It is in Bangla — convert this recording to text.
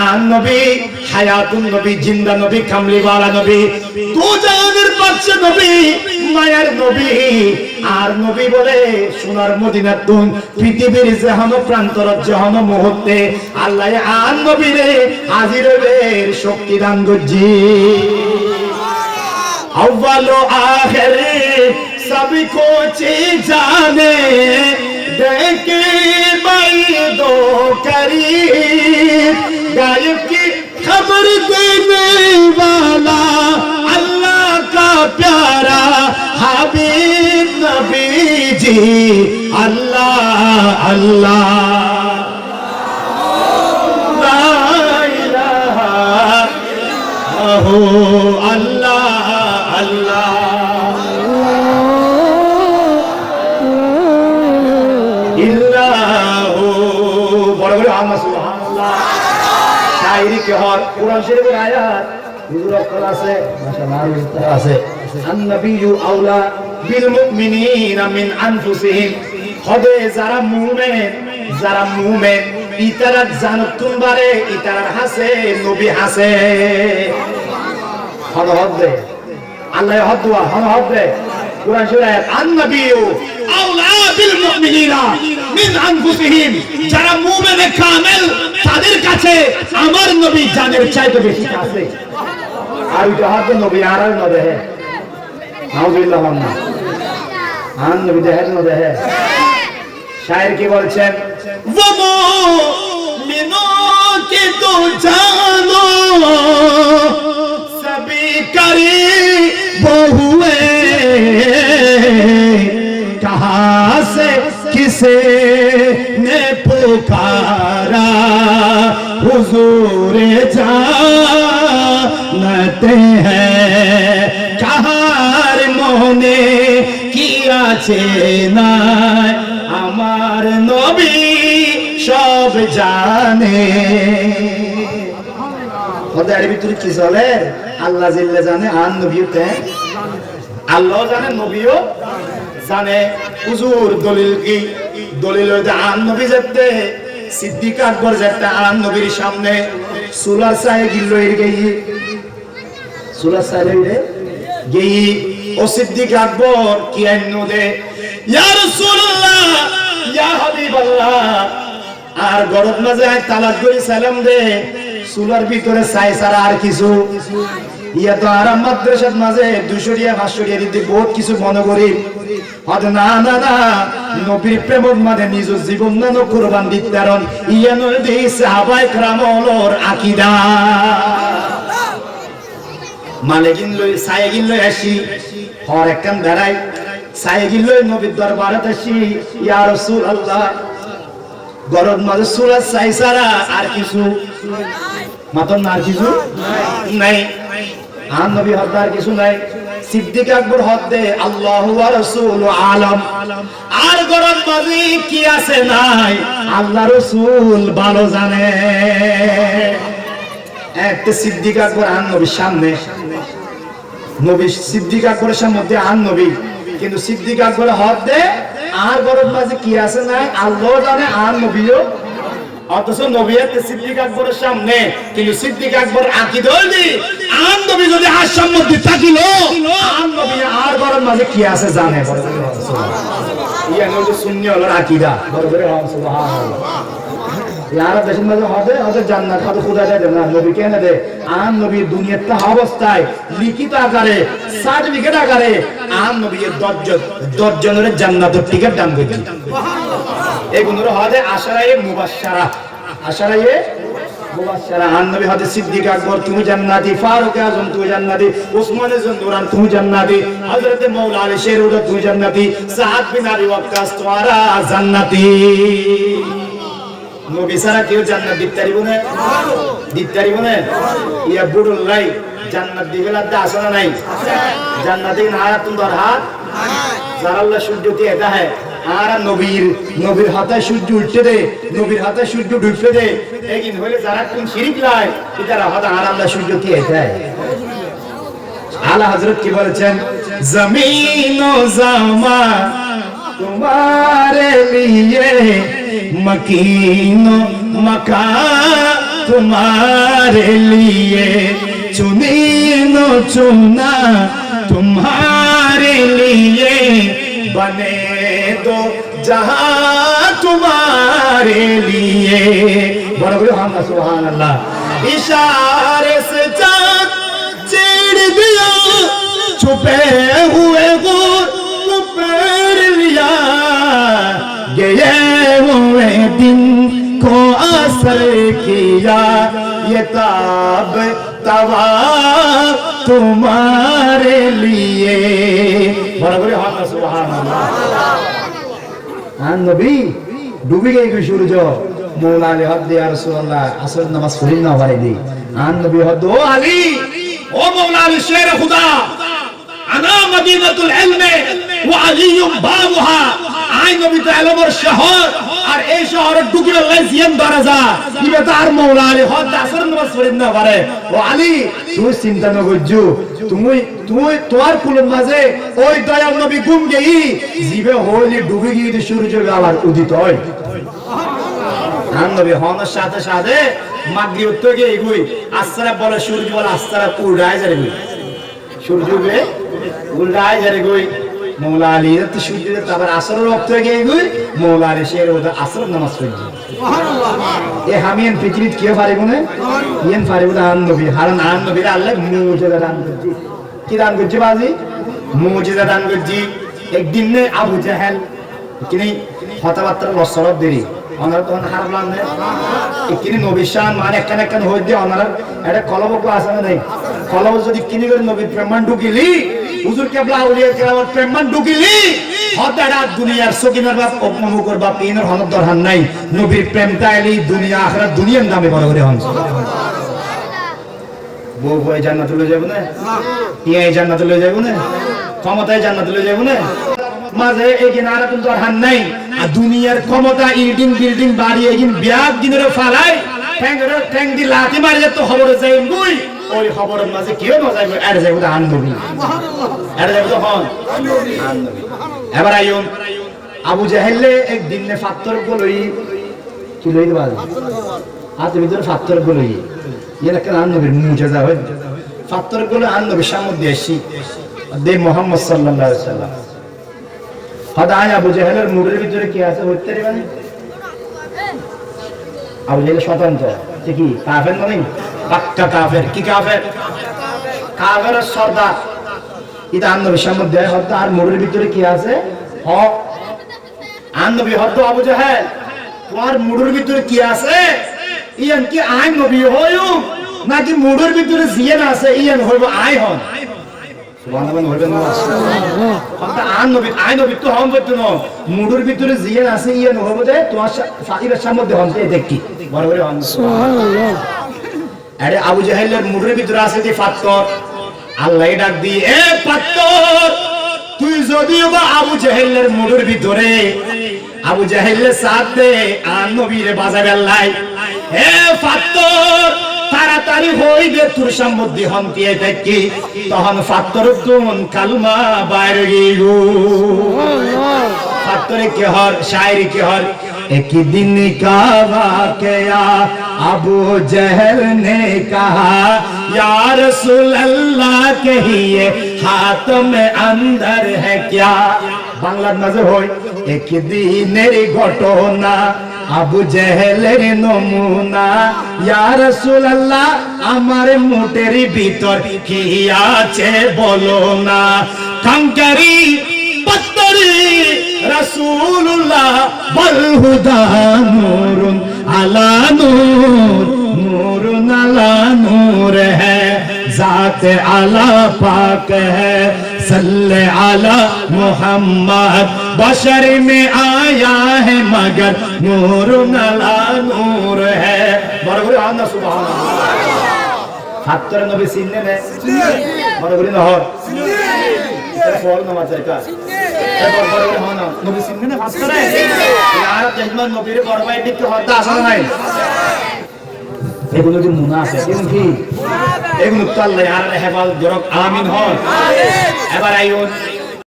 আন নবী, হায়াতুন নবী, জিন্দা নবী, কামলিওয়ালা নবী, দু জাহানের বাদশা নবী, মায়ার নবী। আর নবী বলে সোনার মদিনার তুন পৃথিবীর জাহানো প্রান্তর জাহানো মুহূর্তে আল্লাহ আন নবীরে হাজির বের শক্তি দান করজি। अव्वल आखिर सभी कुछ जाने देखे भाई दो करीब गायब की खबर देने वाला अल्लाह का प्यारा हबीब नबी जी अल्लाह अल्लाह ला इलाहा अल्लाह कुरान शरीफ में आयत हुजूर अक्कल আছে মাশাআল্লাহ আছে আন-নবিয়্যু আওলা বিল মুমিনিনা মিন আনফুসিহিম খোদে যারা মুমিন ইতারা জানতুন বারে ইতারার হাসে নবী হাসে হদে আল্লাহ হদওয়া হদে কুরআন শরীফ আয়াত আন-নবিয়্যু আওলা বিল মুমিনিনা মিন আনফুসিহিম যারা মুমিন কামেল তাদের কাছে আমার নবী জানের চাইতে বেশি আছে। আর ওই হাত নবী আর না দেহে নাউজুবিল্লাহ মান্না আন নবী দেহে না দেহে শায়ের কি বলছেন वो मोमिनों के तो जानो सभी करीब हुए कहाँ से किसे ने पुकारा हुजूर जानते हैं कहार मोने किया चेना আমার নবী সব জানে। ওদের ভিতরে কি চলে আল্লাহ জিল্লা জানে আর নবীতে আল্লাহ জানে নবীও জানে। হুজুর দলিল কি দলিল আর নবী যেতে সিদ্দিক আকবর যেতে আর নবীর সামনে সুলার সাহেব গিল্লো এর গই সুলার সাহেব গই ও সিদ্দিক আকবর কি আইনো দে ইয়া রাসূলুল্লাহ ইয়া হাবিবাল্লাহ আর গরব মাঝে তালাশ করে সালাম দে সুলার ভিতরে সাই সারা আর কিছু ইয়া তো আরাম মাদ্রাসার মাঝে 200 টিয়া 500 টিয়া দিতে বহুত কিছু মনে করি হদ না না না নবীর প্রেমত মানে নিজ জীবন নানো কুরবান দিতারন ইয়া নদী সাহাবায়ে কেরামর আকীদা মালেকিন লই সাইগিন লই আসি হর একখান দাঁড়াই সাইগিন লই নবীর দরবারে আসি ইয়া রাসূলুল্লাহ গরদ মাঝে সূরা সাইসারা আর কিছু মাতন আর কিছু নাই আর নবী হদার কিছু নাই। সিদ্দিক আকবর হদ দে আল্লাহু ওয়া রাসূলু আলাম আর গরদ মাঝে কি আছে নাই আল্লাহ রাসূল ভালো জানে। একটা সিদ্দিক আকবর আর নবীর সামনে নবী সিদ্দিক আকবরের সামনে আর নবী কিন্তু সিদ্দিক আকবর হদ দে আর গরদ মাঝে কি আছে নাই আল্লাহ জানে আর নবীও অথচ নবী এত সিদ্দিক আকবরের সামনে কিন্তু সিদ্দিক আকবর আকীদা হইলি আর নবী যদি আর সম্মতি থাকিল আর নবী আর গরদ মাঝে কি আছে জানে ইয়া নবী সুন্নি হলো আকীদা বরবরে সুবহানাল্লাহ यार देशन में होते होते জান্নাত কত খুদা দেয় না নবী কেন দেয় আর নবী দুনিয়াতে অবস্থায় লিখিত আকারে সার্টিফিকেট আকারে আর নবী 10 জনের জান্নাতের টিকিট দান করে সুবহানাল্লাহ এগুলোর হবে আশরায়ে মুবাশশারা আর নবী হযরত সিদ্দিক আকবর তুমি জান্নাতি ফারুক আজম তুমি জান্নাতি ওসমান জনদুরান তুমি জান্নাতি হযরত মাওলা আলী শেরউদ তুমি জান্নাতি সাদ বিন আবি ওয়াক্কাস তোমরা জান্নাতি। নবী সারা কেউ জান্নাত দিতে পারিব না ইয়া বুড়ুল্লাই জান্নাত দিবেলা আছে না নাই জান্নাতে হায়াতুন দরহাত যারা আল্লাহ সূর্য দিয়ে এটা হয় আর নবীর হাতে সূর্য উঠতে দে নবীর হাতে সূর্য ডুবতে দে একদিন হইলে যারা কোন শিরিক লাই যারা হাতে আর আল্লাহ সূর্য দিয়ে দেয়। আলা হযরত কি বলেছেন জমিন ও জামা तुम्हारे लिए मकीन मकान तुम्हारे लिए चुनी नो चुना तुम्हारे लिए बने दो जहां तुम्हारे लिए बड़ा बोलो हम सुभान अल्लाह इशारे से चाँद चीर दिया छुपे हुए गुर को पैर लिया गए हुए दिन को असर किया ये ताब तवा तुम्हारे लिए बड़ा बोले हम सुभान अल्लाह हाँ नबी डूबी गई कोई सूरज मौला अली हद या रसूलुल्लाह असर नमाज पढ़ी ना हमारे दी हाँ नबी हद ओ अली ओ मौला अली शेर खुदा अना मदीनतुल इल्म व अलीयुम बाबुहा আই নবী তো এলমের শহর আর এই শহরে ঢুকিলে লাইজিয়ান দরজা ইবে তার মওলা আলী হদ আসর নামাজ পড়েন না পারে ও আলী তুই চিন্তা না করজু তুমি তুই তোর কুলের মাঝে ওই দয়াল নবী ঘুম গেই জিবে হইলি ডুবে গিয়ে সূর্য আবার উদিত হয় আন নবী হনের সাথে সাথে মাগরিব থেকে এগুই আসরা বলে সূর্য বলে আসরা উড়ায় যাবে সূর্যকে উড়ায় যাবে मौला अली तो सूर्य तबर असर वक्त गए हुए मौला अली शेर होता असर नमाज पढ़ी ये हमें इन पिछली क्यों फारे गुने ये इन फारे गुना आन नबी हारन आन नबी अल्लाह मुझे दान करती कि दान करती बाजी मुझे दान करती एक दिन ने अबू जहल कि नहीं हतावत्तर लस्सरब देरी অনার তখন হারলাম না কিনি নবী শান মানে একখান হই দিয়ে অনার এটা কলবক আছে না নাই কলব যদি কিনি করে নবী প্রেমান ঢুকিলি হুজুর কেবলা আউলিয়া কেরামত প্রেমান ঢুকিলি হদারা দুনিয়ার সকিনার বাপ অপমু করবা পিনের হনক দরহান নাই নবীর প্রেম তাইলি দুনিয়া আখিরাত দুনিয়ার দামে বড় করে হন বউ বই জান্নাতে লয়ে যাব না টিয়া জান্নাতে লয়ে যাব না ক্ষমতায় জান্নাতে লয়ে যাব না মাঝে এই কিনারা কিন্তু দরহান নাই আর দুনিয়ার ক্ষমতা ইল্ডিং বিল্ডিং বাড়ি এগিন বিয়াক দিনের ফালাই ট্যাং দি লাথি মারিলে তো খবরে যাই মুই ওই খবরের মাঝে কেউ না যাইবে আর যাইবে তো আন নবী আর যাইবে তো হন আন নবী এবার আইউন আবু জাহেলে একদিন নে পাথর গলই কি লই দিবা হাতে ভিতরে পাথর গলই এর একটা আন নবীর মুজিজা হয় পাথর গলে আন নবীর সামনে দিয়ে আসি দে মুহাম্মদ সাল্লাল্লাহু আলাইহি ওয়াসাল্লাম হদায় আবু জাহেলের মুড়ের ভিতরে কি আছে হইতে পারে আবু জাহেল স্বতন্ত্র কি কাফের নয় পাক্কা কাফের কি কাফের কাফের সর্দার এটা নবীর সামনে দেয় হয়তো আর মুড়ের ভিতরে কি আছে হ নবী হয়তো আবু জাহেল তোমার মুড়ের ভিতরে কি আছে ইয়ান কি আই নবী হইও নাকি মুড়ের ভিতরে জিয়ান আছে ইয়ান হইব আই হন সুবহানাল্লাহ হইবে না কথা আন নবী আই নবী তো হন বলতো না মুড়ের ভিতরে জিয়ান আছে ইয়ান হইব দে তোমার ফাকিরের সামনে হন তে দেখি বড় বড় হন সুবহানাল্লাহ আরে আবু জাহেলের মুড়ের ভিতরে আছে যে পাথর আল্লাহ ডাক দি এ পাথর তুই যদিও বা আবু জাহেলের মুড়ের ভিতরে আবু জাহেলের সাথে আন নবীর বাজাবে আল্লাহ এ পাথর তাড়াতাড়ি হইবে তোর সম্বন্ধে হন্তিয়ে দেখি তখন পাথর কোন কালমা বাইরে গিয়ে পাথরে কে হর শায়রি কে হর एक दिन का वाकया अबू जहल ने कहा या रसूल अल्लाह कहिए हाथ में अंदर है क्या বাংলার নজর হয় এক দিনের ঘটনা আবু জেহেলের নমুনা ইয়া রাসূলুল্লাহ আমার মুটের ভিতর কি আছে বলো না কাঙ্কারি পত্তরি রাসূলুল্লাহ বল হুদা নূরুন আলা নূর নূরুন আলা নূর है जात आला पाक है सल्ले आला मोहम्मद बशर में आया है मगर नूर नला नूर है बरगुरी आना सुभान अल्लाह हातर नबी सिन्ने में बरगुरी नहर इधर फॉल नमाज का बरगुरी होना नबी सिन्ने ने फास्ट करे यार जजमान नबी रे बरबाई टिक के होता आसान नहीं এগুলো যে মুনাফিক এগুলো কি এগুলো তো আল্লাহ আর হেফাজত করুক আমিন হয় এবার আইউন